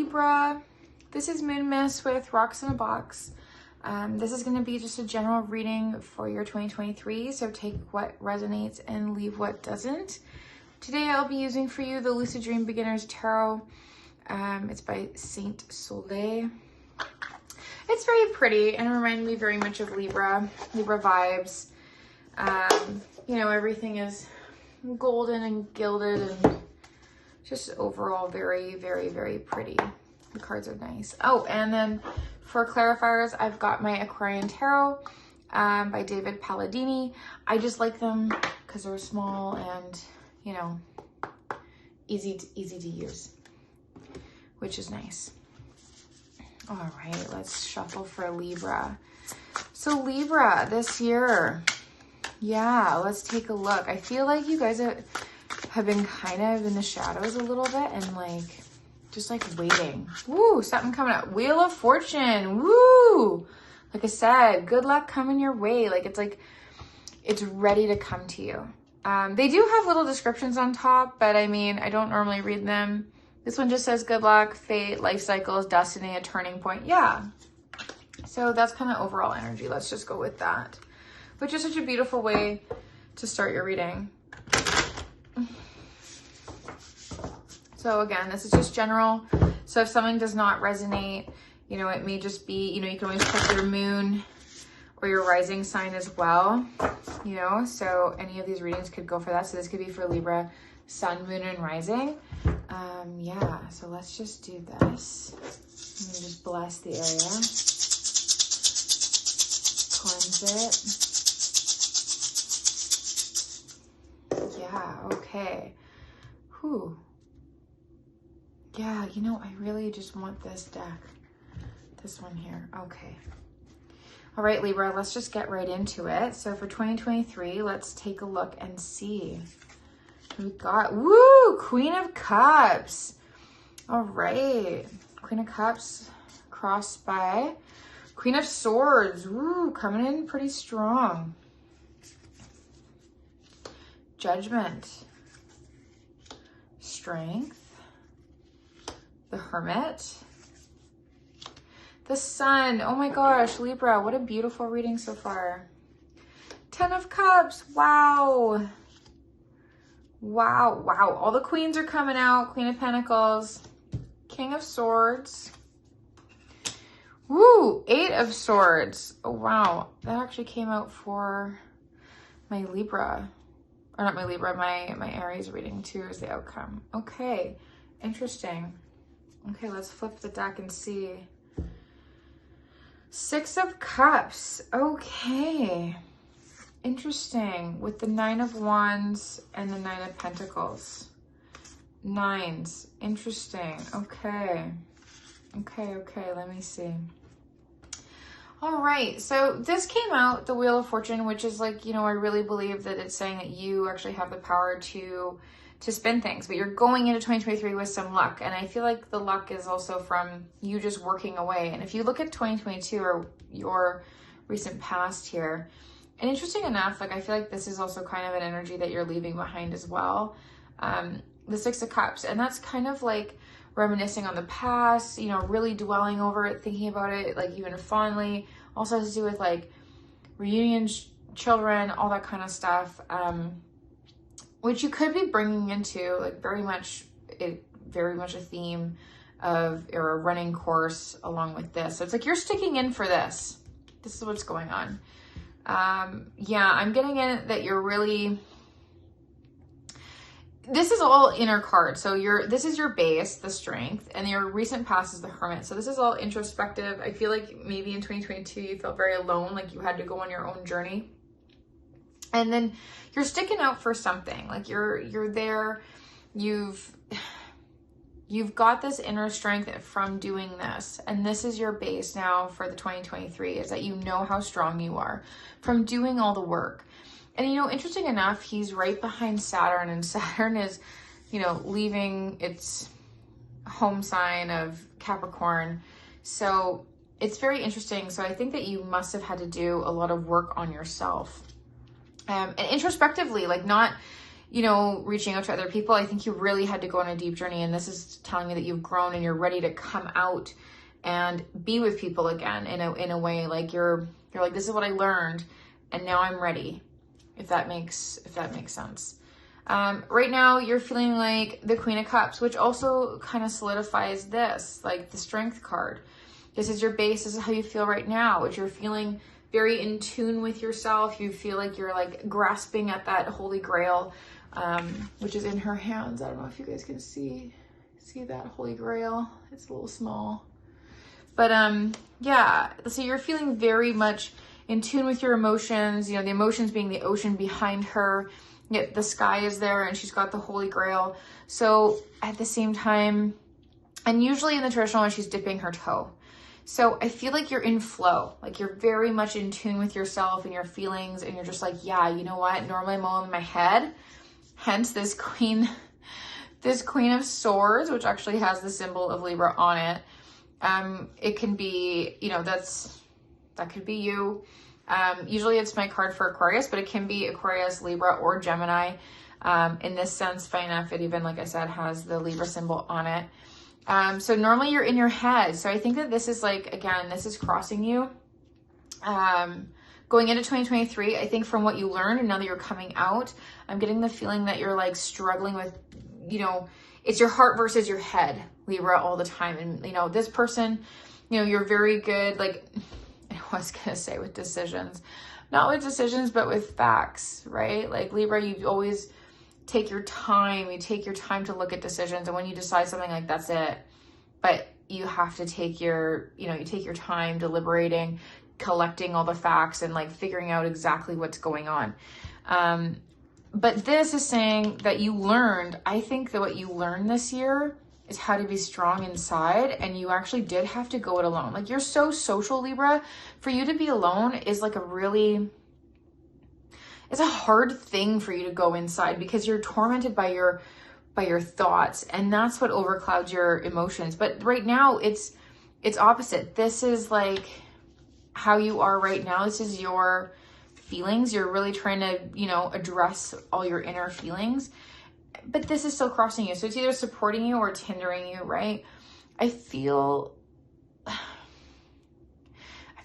Libra. This is Moon Mist with Rocks in a Box. This is going to be just a general reading for your 2023, so take what resonates and leave what doesn't. Today I'll be using for you the Lucid Dream Beginner's Tarot. It's by Saint Soleil. It's very pretty and reminds me very much of Libra vibes. You know, everything is golden and gilded and just overall very, very, very pretty. The cards are nice. Oh, and then for clarifiers, I've got my Aquarian Tarot by David Palladini. I just like them because they're small and, you know, easy to use, which is nice. All right, let's shuffle for Libra. So Libra this year, yeah, let's take a look. I feel like you guys have been kind of in the shadows a little bit and like, just like waiting. Woo, something coming up. Wheel of Fortune, woo! Like I said, good luck coming your way. Like it's ready to come to you. They do have little descriptions on top, but I mean, I don't normally read them. This one just says good luck, fate, life cycles, destiny, a turning point. Yeah. So that's kind of overall energy. Let's just go with that. Which is such a beautiful way to start your reading. So again, this is just general. So if something does not resonate, you know, it may just be, you know, you can always check your moon or your rising sign as well, you know, so any of these readings could go for that. So this could be for Libra, sun, moon, and rising. Yeah, so let's just do this. Let me just bless the area. Cleanse it. Yeah, okay. Whew. Yeah, you know, I really just want this deck. This one here. Okay. All right, Libra, let's just get right into it. So for 2023, let's take a look and see. We got, woo, Queen of Cups. All right. Queen of Cups crossed by Queen of Swords. Woo, coming in pretty strong. Judgment. Strength. The Hermit. The Sun. Oh my gosh, Libra, what a beautiful reading so far. 10 of Cups. Wow. Wow, wow. All the queens are coming out. Queen of Pentacles. King of Swords. Woo, 8 of Swords. Oh, wow. That actually came out for my Libra. Or not my Libra, my Aries reading too is the outcome. Okay, interesting. Okay, let's flip the deck and see. 6 of Cups. Okay. Interesting. With the 9 of Wands and the 9 of Pentacles. 9s. Interesting. Okay. Okay. Let me see. All right. So this came out, the Wheel of Fortune, which is like, you know, I really believe that it's saying that you actually have the power to spin things, but you're going into 2023 with some luck. And I feel like the luck is also from you just working away. And if you look at 2022 or your recent past here, and interesting enough, like I feel like this is also kind of an energy that you're leaving behind as well. The 6 of Cups, and that's kind of like reminiscing on the past, you know, really dwelling over it, thinking about it, like even fondly. Also has to do with like reunions, children, all that kind of stuff. Which you could be bringing into like very much a theme of, or a running course along with this. So it's like you're sticking in for this. This is what's going on. Yeah, I'm getting in that you're really, this is all inner cards. So this is your base, the Strength, and your recent past is the Hermit. So this is all introspective. I feel like maybe in 2022 you felt very alone, like you had to go on your own journey. And then you're sticking out for something. Like you're there, you've got this inner strength from doing this. And this is your base now for the 2023, is that you know how strong you are from doing all the work. And, you know, interesting enough, he's right behind Saturn, and Saturn is, you know, leaving its home sign of Capricorn. So it's very interesting. So I think that you must have had to do a lot of work on yourself. And introspectively, like not you know, reaching out to other people. I think you really had to go on a deep journey, and this is telling me that you've grown and you're ready to come out and be with people again in a way, like you're like, this is what I learned and now I'm ready, if that makes sense. Right now you're feeling like the Queen of Cups, which also kind of solidifies this, like the Strength card. This is your base. This is how you feel right now, which you're feeling very in tune with yourself. You feel like you're like grasping at that Holy Grail, which is in her hands. I don't know if you guys can see that Holy Grail. It's a little small. But yeah, so you're feeling very much in tune with your emotions, you know, the emotions being the ocean behind her, yet the sky is there and she's got the Holy Grail. So at the same time, and usually in the traditional one, she's dipping her toe. So I feel like you're in flow, like you're very much in tune with yourself and your feelings, and you're just like, yeah, you know what? Normally I'm all in my head, hence this Queen of Swords, which actually has the symbol of Libra on it. It can be, you know, that could be you. Usually it's my card for Aquarius, but it can be Aquarius, Libra, or Gemini. In this sense, funny enough, it even, like I said, has the Libra symbol on it. So normally you're in your head. So I think that this is like, again, this is crossing you. Going into 2023, I think from what you learned and now that you're coming out, I'm getting the feeling that you're like struggling with, you know, it's your heart versus your head, Libra, all the time. And, you know, this person, you know, you're very good, like, I was going to say with decisions, not with decisions, but with facts, right? Like Libra, you always take your time. You take your time to look at decisions. And when you decide something, like, that's it. But you have to take your, you know, you take your time deliberating, collecting all the facts and like figuring out exactly what's going on. But this is saying that you learned, I think that what you learned this year is how to be strong inside, and you actually did have to go it alone. Like, you're so social, Libra. For you to be alone is like it's a hard thing for you to go inside because you're tormented by your thoughts, and that's what overclouds your emotions. But right now it's opposite. This is like how you are right now. This is your feelings. You're really trying to, you know, address all your inner feelings, but this is still crossing you. So it's either supporting you or it's hindering you, right? I feel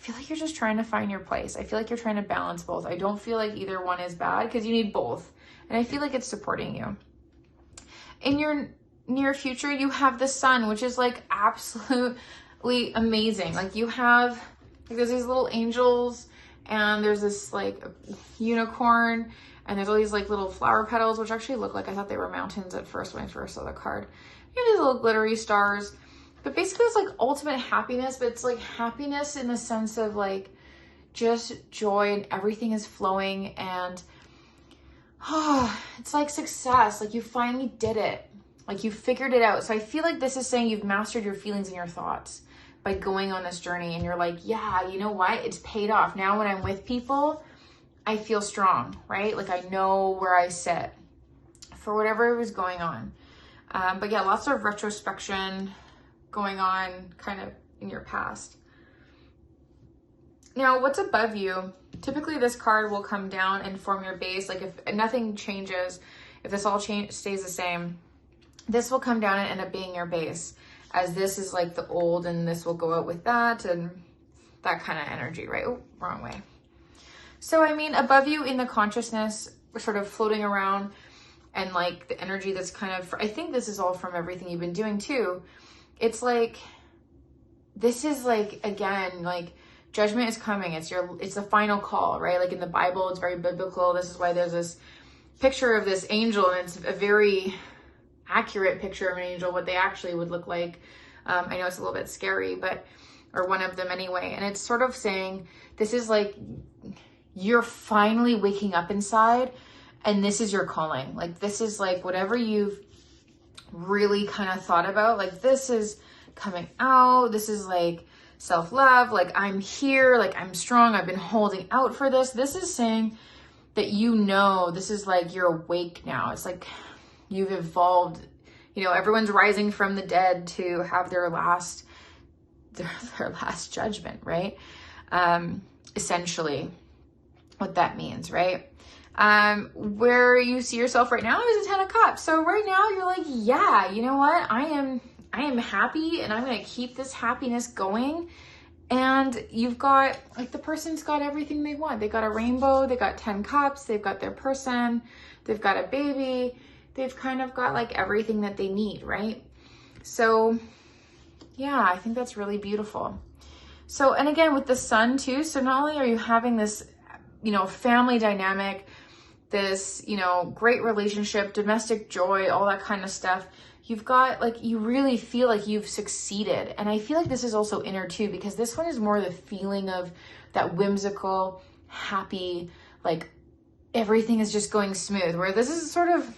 like you're just trying to find your place. I feel like you're trying to balance both. I don't feel like either one is bad because you need both. And I feel like it's supporting you. In your near future, you have the Sun, which is like absolutely amazing. Like you have, like, there's these little angels, and there's this like unicorn, and there's all these like little flower petals, which actually look like, I thought they were mountains at first when I first saw the card. You have these little glittery stars. But basically it's like ultimate happiness, but it's like happiness in the sense of like just joy, and everything is flowing, and it's like success. Like you finally did it. Like you figured it out. So I feel like this is saying you've mastered your feelings and your thoughts by going on this journey, and you're like, yeah, you know what? It's paid off. Now when I'm with people, I feel strong, right? Like I know where I sit for whatever was going on. But yeah, lots of retrospection going on kind of in your past. Now, what's above you? Typically this card will come down and form your base. Like if nothing changes, if this all stays the same, this will come down and end up being your base, as this is like the old, and this will go out with that, and that kind of energy, right? Oh, wrong way. So, I mean, above you in the consciousness, sort of floating around, and like the energy that's kind of, I think this is all from everything you've been doing too. It's like, this is like, again, like judgment is coming. It's the final call, right? Like in the Bible, it's very biblical. This is why there's this picture of this angel, and it's a very accurate picture of an angel, what they actually would look like. I know it's a little bit scary, but, or one of them anyway. And it's sort of saying, this is like, you're finally waking up inside, and this is your calling. Like, this is like whatever you've really kind of thought about, like this is coming out. This is like self-love. Like I'm here, like I'm strong. I've been holding out for this. This is saying that, you know, this is like, you're awake now. It's like you've evolved, you know, everyone's rising from the dead to have their last judgment, right? Essentially what that means, right? Where you see yourself right now is a 10 of cups. So right now you're like, yeah, you know what? I am happy, and I'm going to keep this happiness going. And you've got, like, the person's got everything they want. They got a rainbow, they got 10 cups, they've got their person, they've got a baby, they've kind of got like everything that they need, right? So yeah, I think that's really beautiful. So, and again, with the sun too, so not only are you having this, you know, family dynamic, this, you know, great relationship, domestic joy, all that kind of stuff, you've got, like, you really feel like you've succeeded. And I feel like this is also inner too, because this one is more the feeling of that whimsical, happy, like everything is just going smooth, where this is sort of,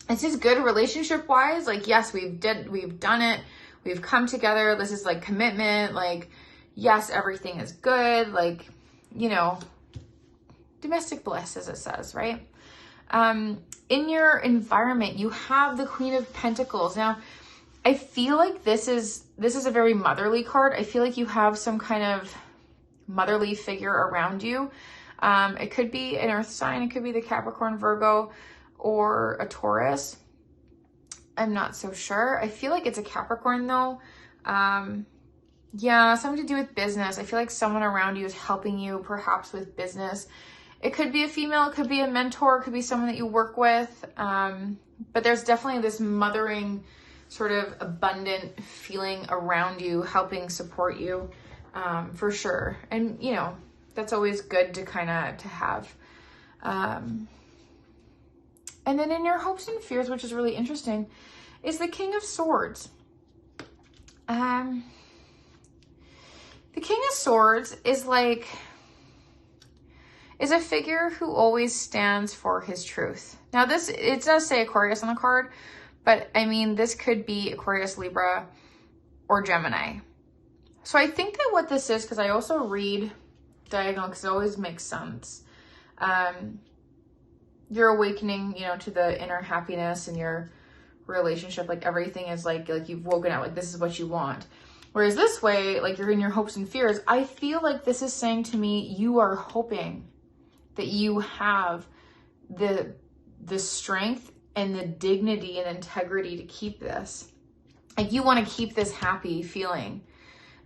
it's just good relationship wise. Like, yes, we've done it. We've come together. This is like commitment. Like, yes, everything is good. Like, you know, domestic bliss, as it says, right? In your environment, you have the Queen of Pentacles. Now, I feel like this is a very motherly card. I feel like you have some kind of motherly figure around you. It could be an earth sign. It could be the Capricorn, Virgo, or a Taurus. I'm not so sure. I feel like it's a Capricorn though. Yeah, something to do with business. I feel like someone around you is helping you perhaps with business. It could be a female, it could be a mentor, it could be someone that you work with. But there's definitely this mothering, sort of abundant feeling around you, helping support you, for sure. And, you know, that's always good to kind of to have. And then in your hopes and fears, which is really interesting, is the King of Swords. The King of Swords is like, is a figure who always stands for his truth. Now this, it does say Aquarius on the card, but I mean, this could be Aquarius, Libra, or Gemini. So I think that what this is, because I also read diagonal because it always makes sense. You're awakening, you know, to the inner happiness in your relationship. Like everything is like you've woken up, like this is what you want. Whereas this way, like you're in your hopes and fears. I feel like this is saying to me, you are hoping that you have the strength and the dignity and integrity to keep this. Like you want to keep this happy feeling.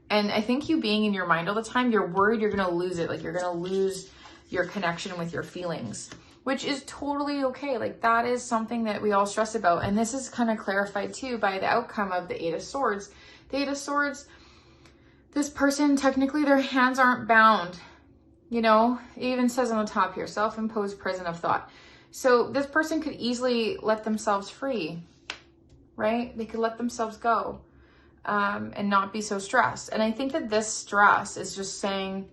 And I think you being in your mind all the time, you're worried you're going to lose it. Like you're going to lose your connection with your feelings, which is totally okay. Like that is something that we all stress about. And this is kind of clarified too by the outcome of the Eight of Swords. The Eight of Swords, this person, technically their hands aren't bound. You know, it even says on the top here, self-imposed prison of thought. So this person could easily let themselves free, right? They could let themselves go and not be so stressed. And I think that this stress is just saying,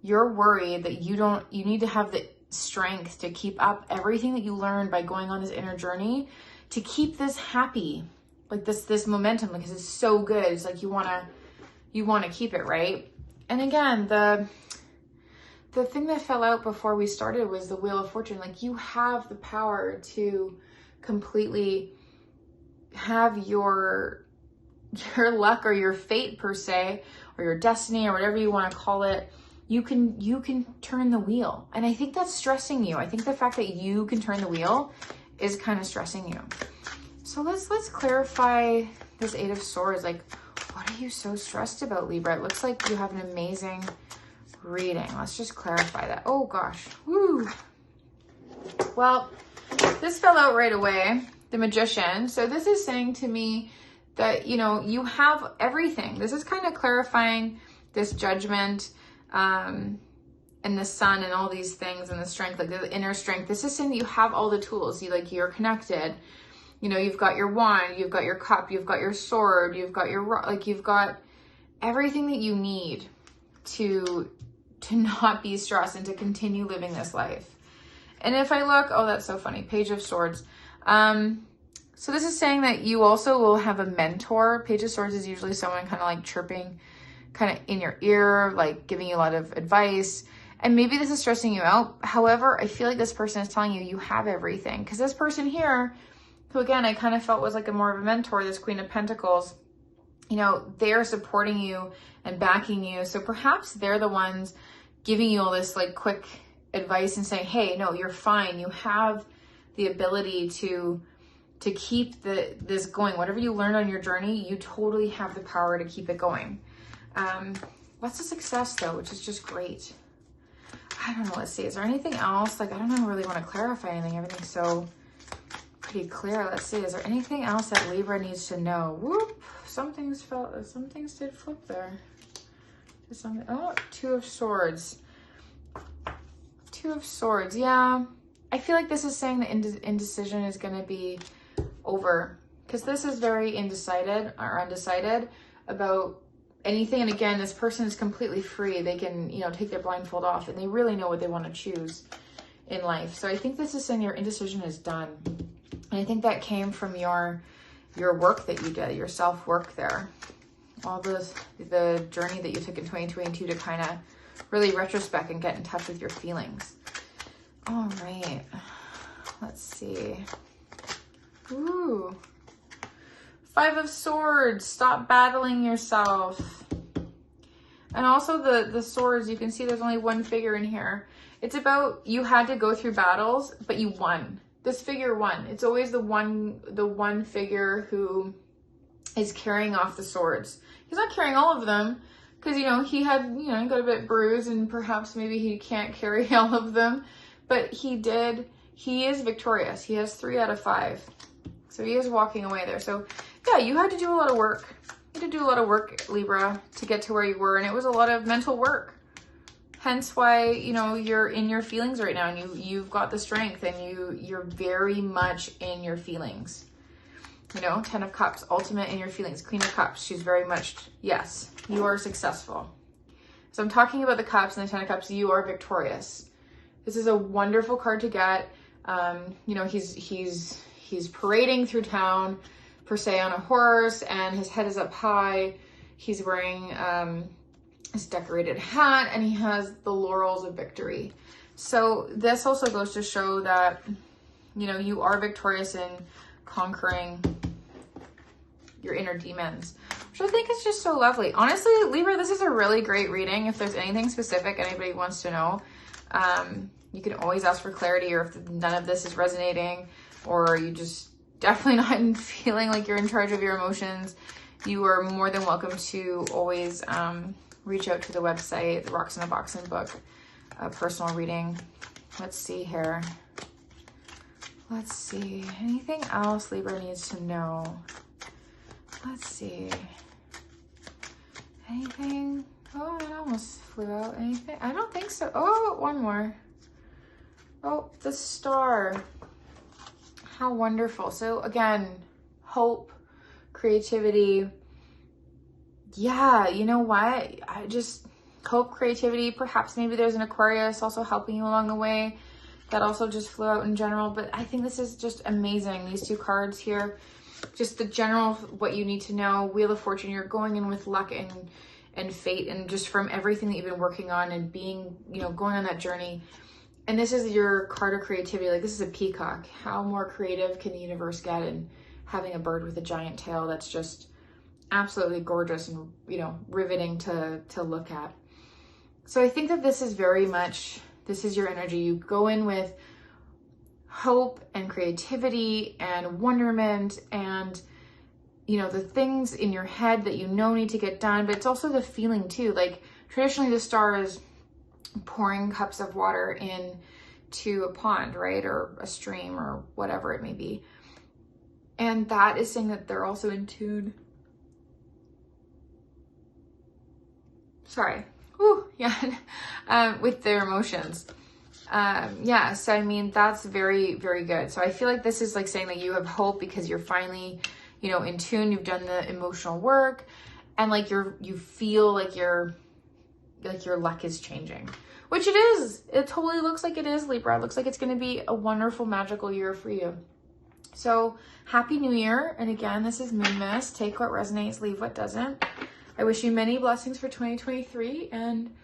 you're worried that you need to have the strength to keep up everything that you learned by going on this inner journey to keep this happy, like this momentum, because it's so good. It's like you want to keep it, right? And again, the thing that fell out before we started was the Wheel of Fortune. Like you have the power to completely have your luck or your fate per se, or your destiny or whatever you want to call it. You can turn the wheel. And I think that's stressing you. I think the fact that you can turn the wheel is kind of stressing you. So let's clarify this Eight of Swords. Like, what are you so stressed about, Libra? It looks like you have an amazing reading. Let's just clarify that. Oh gosh. Woo. Well, this fell out right away. The Magician. So this is saying to me that, you know, you have everything. This is kind of clarifying this Judgment, and the Sun and all these things and the strength, like the inner strength. This is saying that you have all the tools. You're connected. You know, you've got your wand, you've got your cup, you've got your sword, you've got you've got everything that you need to not be stressed and to continue living this life. And if I look, oh, that's so funny. Page of Swords. So this is saying that you also will have a mentor. Page of Swords is usually someone kind of like chirping kind of in your ear, like giving you a lot of advice. And maybe this is stressing you out. However, I feel like this person is telling you have everything. Because this person here, who again, I kind of felt was like a more of a mentor, this Queen of Pentacles, you know, they're supporting you and backing you. So perhaps they're the ones giving you all this like quick advice and saying, hey, no, you're fine. You have the ability to keep this going. Whatever you learned on your journey, you totally have the power to keep it going. Lots of success though, which is just great. I don't know, let's see, is there anything else? Like, I don't even really want to clarify anything. Everything's so pretty clear. Let's see, is there anything else that Libra needs to know? Whoop, some things did flip there. Oh, Two of Swords. Two of Swords, yeah. I feel like this is saying the indecision is going to be over, because this is very undecided about anything. And again, this person is completely free. They can, you know, take their blindfold off and they really know what they want to choose in life. So I think this is saying your indecision is done. And I think that came from your work that you did, your self-work there. All the journey that you took in 2022 to kind of really retrospect and get in touch with your feelings. All right, let's see. Ooh, Five of Swords, stop battling yourself. And also the swords, you can see there's only one figure in here. It's about, you had to go through battles, but you won. This figure won. It's always the one figure who is carrying off the swords. He's not carrying all of them, because, you know, he got a bit bruised and perhaps maybe he can't carry all of them, but he is victorious. He has 3 out of 5. So he is walking away there. So yeah, you had to do a lot of work. You had to do a lot of work, Libra, to get to where you were. And it was a lot of mental work. Hence why, you know, you're in your feelings right now, and you've got the strength, and you're very much in your feelings. You know, 10 of Cups, ultimate in your feelings. Queen of Cups, she's very much, yes, you are successful. So I'm talking about the Cups and the 10 of Cups. You are victorious. This is a wonderful card to get. You know, he's parading through town, per se, on a horse, and his head is up high. He's wearing his decorated hat, and he has the laurels of victory. So this also goes to show that, you know, you are victorious in conquering your inner demons, which I think is just so lovely. Honestly, Libra, this is a really great reading. If there's anything specific anybody wants to know, you can always ask for clarity, or if none of this is resonating, or you just definitely not feeling like you're in charge of your emotions, you are more than welcome to always reach out to the website, the Rocks in a Box and book a personal reading. Let's see here. Let's see. Anything else Libra needs to know? Let's see. Anything? Oh, it almost flew out. Anything? I don't think so. Oh, one more. Oh, the star. How wonderful. So again, hope, creativity. Yeah, you know what? I just hope, creativity. Perhaps maybe there's an Aquarius also helping you along the way. That also just flew out in general. But I think this is just amazing. These 2 cards here, just the general, what you need to know. Wheel of Fortune, you're going in with luck and fate, and just from everything that you've been working on and being, you know, going on that journey. And this is your card of creativity. Like, this is a peacock. How more creative can the universe get? And having a bird with a giant tail that's just absolutely gorgeous and, you know, riveting to look at. So I think that this is very much, this is your energy. You go in with hope and creativity and wonderment and, you know, the things in your head that you know need to get done, but it's also the feeling too. Like, traditionally the star is pouring cups of water into a pond, right? Or a stream or whatever it may be. And that is saying that they're also in tune. Sorry. Ooh, yeah. With their emotions. Yeah, so I mean, that's very, very good. So I feel like this is like saying that you have hope because you're finally, you know, in tune. You've done the emotional work, and like you feel like your luck is changing, which it is. It totally looks like it is, Libra. It looks like it's going to be a wonderful, magical year for you. So happy New Year. And again, this is Moon Mist. Take what resonates, leave what doesn't. I wish you many blessings for 2023, and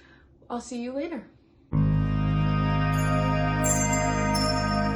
I'll see you later.